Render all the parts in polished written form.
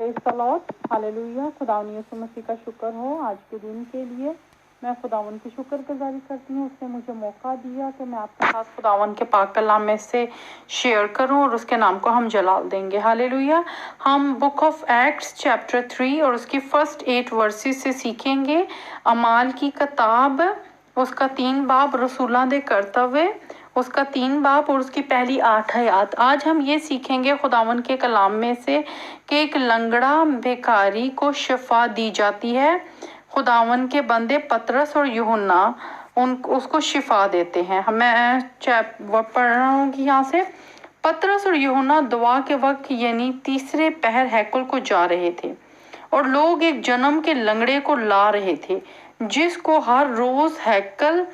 Praise the Lord, hallelujah. खुदावन यीशु मसीह का शुक्र हो आज के दिन के लिए। मैं खुदावन की शुक्रगुजारी करती हूँ, उसने मुझे मौका दिया कि मैं आपके साथ खुदावन के पाक कलाम में से शेयर करूँ और उसके नाम को हम जलाल देंगे। हालेलुया। हम बुक ऑफ एक्ट्स चैप्टर 3 और उसकी फर्स्ट 8 वर्सेस से सीखेंगे। अमाल की किताब उसका 3 बाब, रसूलां दे कर्तव्य उसका 3 बाब और उसकी पहली 8 आयत। आज हम ये सीखेंगे खुदावन के कलाम में से कि एक लंगड़ा भिखारी को शिफा दी जाती है। खुदावन के बंदे पतरस और यूहन्ना उसको शिफा देते हैं। मैं पढ़ रहा हूँ कि यहाँ से पतरस और यूहन्ना दुआ के वक्त यानी तीसरे पहर हैकल को जा रहे थे और लोग एक जन्म के लंगड़े को ला रहे थे जिसको हर रोज हैकल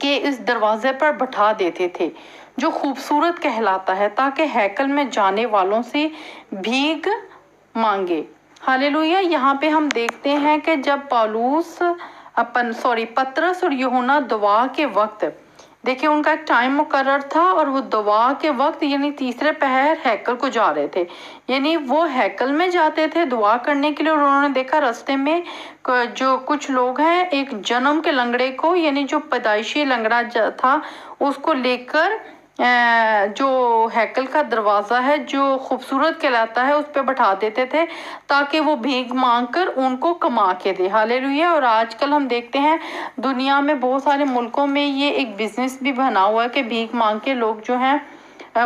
के इस दरवाजे पर बैठा देते थे जो खूबसूरत कहलाता है, ताकि हैकल में जाने वालों से भीख मांगे। हालेलुया। यहाँ पे हम देखते हैं कि जब पतरस और यूहन्ना दुआ के वक्त, देखिए उनका एक टाइम मुकर्रर था और वो दुआ के वक्त यानी तीसरे पहर हैकल को जा रहे थे। यानी वो हैकल में जाते थे दुआ करने के लिए और उन्होंने देखा रास्ते में जो कुछ लोग हैं एक जन्म के लंगड़े को यानी जो पैदाइशी लंगड़ा था उसको लेकर जो हैकल का दरवाज़ा है जो खूबसूरत कहलाता है उस पर बैठा देते थे ताकि वो भीख मांग कर उनको कमा के दे। हालेलुया। और आजकल हम देखते हैं दुनिया में बहुत सारे मुल्कों में ये एक बिजनेस भी बना हुआ है कि भीख मांग के लोग जो हैं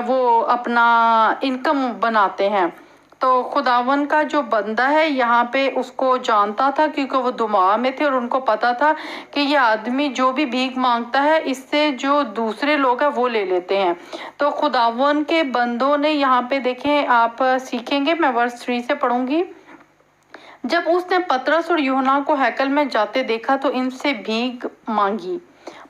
वो अपना इनकम बनाते हैं। तो खुदावन का जो बंदा है यहाँ पे उसको जानता था क्योंकि वो दुआ में थे और उनको पता था कि ये आदमी जो भी भीख मांगता है इससे जो दूसरे लोग हैं वो ले लेते हैं। तो खुदावन के बंदों ने यहाँ पे देखें, आप सीखेंगे, मैं वर्स 3 से पढ़ूंगी। जब उसने पतरस और यूहन्ना को हैकल में जाते देखा तो इनसे भीख मांगी।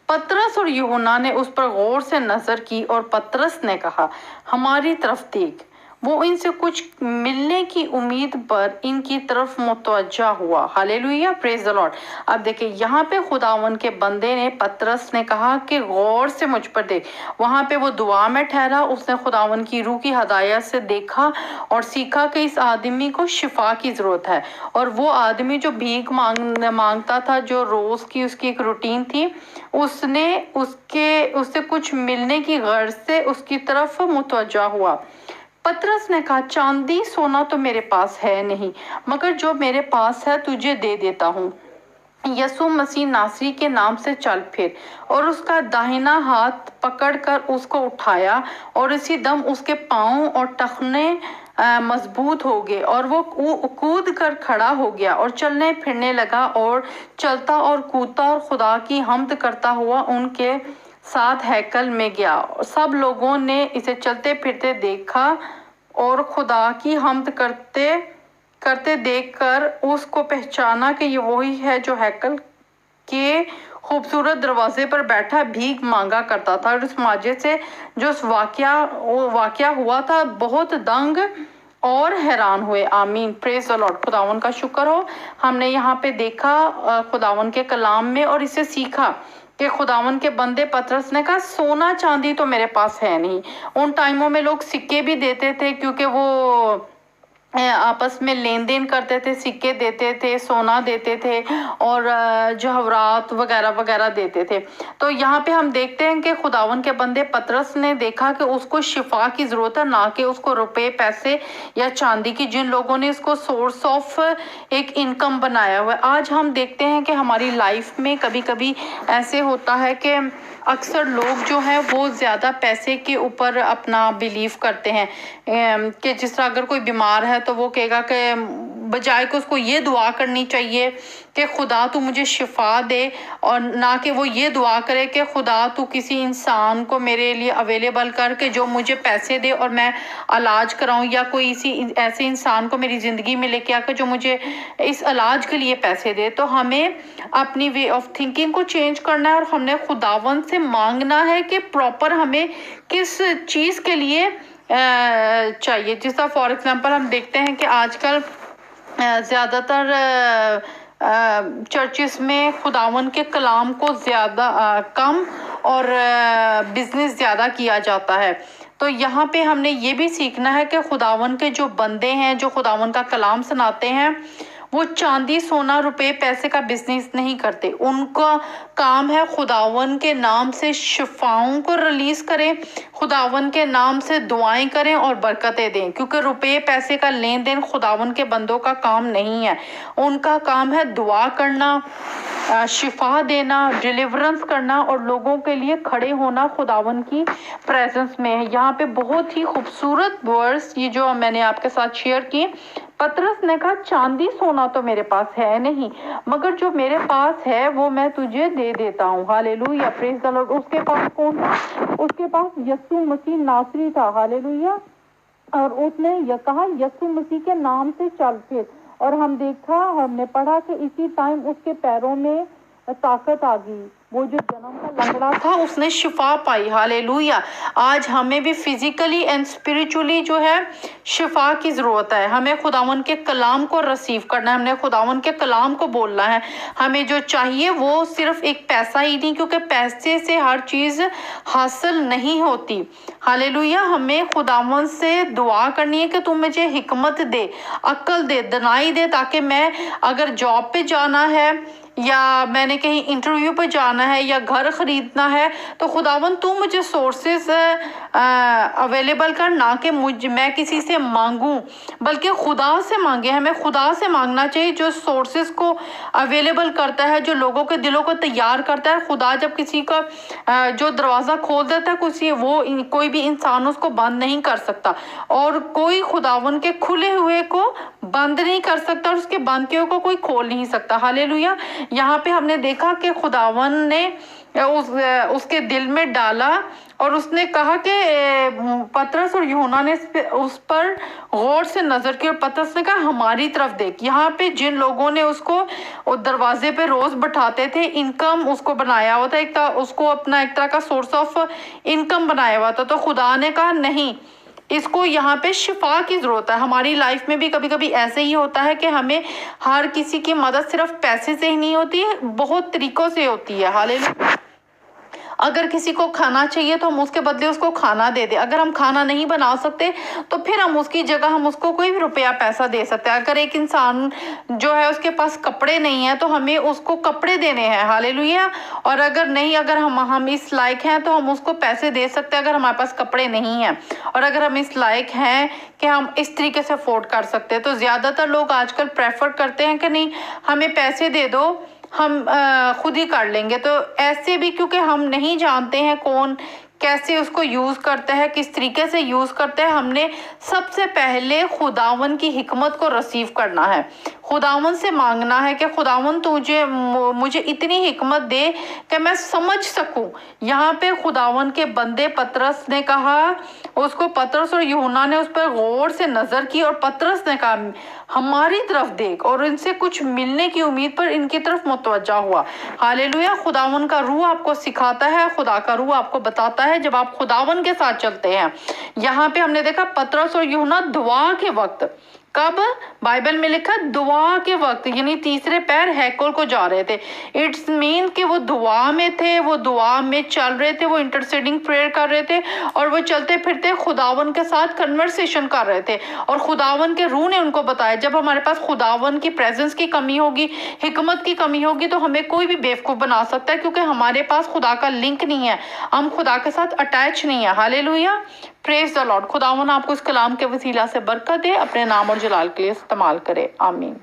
पतरस और यूहन्ना ने उस पर गौर से नजर की और पतरस ने कहा, हमारी तरफ देख। वो इनसे कुछ मिलने की उम्मीद पर इनकी तरफ मुतवज्जा हुआ। Hallelujah, praise the Lord. अब देखिए यहाँ पे खुदावन के बंदे ने, पतरस ने कहा कि गौर से मुझ पर देख। वहां पे वो दुआ में ठहरा, उसने खुदावन की रूह की हदायत से देखा और सीखा कि इस आदमी को शिफा की जरूरत है। और वो आदमी जो भीख मांगता था, जो रोज की उसकी एक रूटीन थी, उससे कुछ मिलने की गर्ज से उसकी तरफ मुतवज्जा हुआ। पतरस ने कहा, चांदी सोना तो मेरे पास है नहीं, मगर जो मेरे पास है तुझे दे देता हूँ। यसु मसीह नासरी के नाम से चल फिर। और उसका दाहिना हाथ पकड़कर उसको उठाया और इसी दम उसके पांव और टखने मजबूत हो गए और वो कूद कर खड़ा हो गया और चलने फिरने लगा और चलता और कूदता और खुदा की हम्द करता हुआ उनके साथ हैकल में गया। सब लोगों ने इसे चलते फिरते देखा और खुदा की हम्द करते देखकर उसको पहचाना कि ये वही है जो हैकल के खूबसूरत दरवाजे पर बैठा भीख मांगा करता था। और उस माजे से जो वाकया हुआ था बहुत दंग और हैरान हुए। आमीन, प्रेज द लॉर्ड। खुदावन का शुक्र हो, हमने यहाँ पे देखा खुदावन के कलाम में और इसे सीखा कि खुदावन के बंदे पतरस ने कहा, सोना चांदी तो मेरे पास है नहीं। उन टाइमों में लोग सिक्के भी देते थे क्योंकि वो आपस में लेन देन करते थे, सिक्के देते थे, सोना देते थे और जवाहरात वगैरह वगैरह देते थे। तो यहाँ पे हम देखते हैं कि खुदावन के बंदे पतरस ने देखा कि उसको शिफा की जरूरत है, ना कि उसको रुपए पैसे या चांदी की, जिन लोगों ने इसको सोर्स ऑफ एक इनकम बनाया हुआ है। आज हम देखते हैं कि हमारी लाइफ में कभी कभी ऐसे होता है कि अक्सर लोग जो हैं वो ज़्यादा पैसे के ऊपर अपना बिलीव करते हैं कि जिस तरह अगर कोई बीमार है तो वो कहेगा कि बजाय कि उसको ये दुआ करनी चाहिए कि खुदा तू मुझे शिफा दे, और ना कि वो ये दुआ करे कि खुदा तू किसी इंसान को मेरे लिए अवेलेबल कर के जो मुझे पैसे दे और मैं इलाज कराऊं, या कोई ऐसे इंसान को मेरी ज़िंदगी में लेके आकर जो मुझे इस इलाज के लिए पैसे दे। तो हमें अपनी वे ऑफ थिंकिंग को चेंज करना है और हमने खुदावन से मांगना है कि प्रॉपर हमें किस चीज़ के लिए चाहिए। जिस तरह फॉर एग्जांपल हम देखते हैं कि आजकल ज़्यादातर चर्चिस में खुदावन के कलाम को ज़्यादा कम और बिजनेस ज़्यादा किया जाता है। तो यहाँ पे हमने ये भी सीखना है कि खुदावन के जो बंदे हैं, जो खुदावन का कलाम सुनाते हैं, वो चांदी सोना रुपए पैसे का बिजनेस नहीं करते। उनका काम है खुदावन के नाम से शिफाओं को रिलीज करें, खुदावन के नाम से दुआएं करें और बरकतें दें, क्योंकि रुपए पैसे का लेन देन खुदावन के बंदों का काम नहीं है। उनका काम है दुआ करना, शिफा देना, डिलीवरेंस करना और लोगों के लिए खड़े होना खुदावन की प्रेजेंस में है। यहाँ पे बहुत ही खूबसूरत वर्ड्स ये जो मैंने आपके साथ शेयर किए। पतरस ने कहा चांदी सोना तो मेरे पास है नहीं, मगर जो मेरे पास है वो मैं तुझे दे देता हूँ। Hallelujah, praise the Lord. उसके पास कौन था? उसके पास यीशु मसीह नासरी था। हालेलुया। और उसने ये कहा यीशु मसीह के नाम से चल फिर, और हमने पढ़ा कि इसी टाइम उसके पैरों में ताकत आ गई। वो जो जन्म का लंगड़ा था उसने शिफा पाई। हालेलुया। आज हमें भी फिजिकली एंड स्पिरिचुअली जो है शिफा की जरूरत है। हमें खुदावन के कलाम को रिसीव करना है, हमने खुदावन के कलाम को बोलना है। हमें जो चाहिए वो सिर्फ एक पैसा ही नहीं, क्योंकि पैसे से हर चीज हासिल नहीं होती। हालेलुया। हमें खुदावन से दुआ करनी है कि तू मुझे हिकमत दे, अक्ल दे, दनाई दे, ताकि मैं अगर जॉब पे जाना है या मैंने कहीं इंटरव्यू पर जाना है या घर खरीदना है, तो खुदावन तू मुझे सोर्सेस अवेलेबल कर, ना कि मैं किसी से मांगूं, बल्कि खुदा से मांगे। हमें खुदा से मांगना चाहिए जो सोर्सेस को अवेलेबल करता है, जो लोगों के दिलों को तैयार करता है। खुदा जब किसी का जो दरवाज़ा खोल देता है वो कोई भी इंसान उसको बंद नहीं कर सकता, और कोई खुदावन के खुले हुए को बंद नहीं कर सकता और उसके बंद किए को कोई खोल नहीं सकता। हालेलुया। यहाँ पे हमने देखा कि खुदावन ने उसके दिल में डाला और उसने कहा कि पतरस और यूहन्ना ने उस पर गौर से नजर की, और पतरस ने कहा हमारी तरफ देख। यहाँ पे जिन लोगों ने उसको दरवाजे पे रोज बैठाते थे, इनकम उसको बनाया हुआ था, उसको अपना एक तरह का सोर्स ऑफ इनकम बनाया हुआ था, तो खुदा ने कहा नहीं, इसको यहाँ पे शिफा की जरूरत है। हमारी लाइफ में भी कभी कभी ऐसे ही होता है कि हमें हर किसी की मदद सिर्फ पैसे से ही नहीं होती है, बहुत तरीकों से होती है। हालेलुया। अगर किसी को खाना चाहिए तो हम उसके बदले उसको खाना दे दे। अगर हम खाना नहीं बना सकते तो फिर हम उसकी जगह हम उसको कोई भी रुपया पैसा दे सकते हैं। अगर एक इंसान जो है उसके पास कपड़े नहीं है तो हमें उसको कपड़े देने हैं। हालेलुया। और अगर हम इस लायक हैं तो हम उसको पैसे दे सकते हैं अगर हमारे पास कपड़े नहीं हैं, और अगर हम इस लायक हैं कि हम इस तरीके से अफोर्ड कर सकते हैं। तो ज़्यादातर लोग आजकल प्रेफर करते हैं कि नहीं, हमें पैसे दे दो, हम खुद ही कर लेंगे। तो ऐसे भी, क्योंकि हम नहीं जानते हैं कौन कैसे उसको यूज़ करता है, किस तरीके से यूज़ करता है, हमने सबसे पहले खुदावन की हिकमत को रिसीव करना है। खुदावन से मांगना है कि खुदावन तुझे मुझे इतनी हिकमत दे कि मैं समझ सकूं। यहाँ पे खुदावन के बंदे पतरस ने कहा, उसको पतरस और यूहन्ना ने उस पर गौर से नजर की, और पतरस ने कहा हमारी तरफ देख, और इनसे कुछ मिलने की उम्मीद पर इनकी तरफ मुतवज्जा हुआ। हालेलुया। खुदावन का रूह आपको सिखाता है, खुदा का रूह आपको बताता है जब आप खुदावन के साथ चलते हैं। यहाँ पे हमने देखा पतरस और यूहन्ना दुआ के वक्त, कब बाइबल में लिखा दुआ के वक्त, यानी तीसरे पैर हैकल को जा रहे थे। इट्स मीन कि वो दुआ में थे, वो दुआ में चल रहे थे, वो इंटरसेडिंग प्रेयर कर रहे थे, और वो चलते फिरते खुदावन के साथ कन्वर्सेशन कर रहे थे। और खुदावन के रूह ने उनको बताया जब हमारे पास खुदावन की प्रेजेंस की कमी होगी, हिकमत की कमी होगी, तो हमें कोई भी बेवकूफ़ बना सकता है, क्योंकि हमारे पास खुदा का लिंक नहीं है, हम खुदा के साथ अटैच नहीं है। हालेलुया। Praise the Lord. खुदावन आपको इस कलाम के वसीला से बरकत दे, अपने नाम और जलाल के लिए इस्तेमाल करे। आमीन।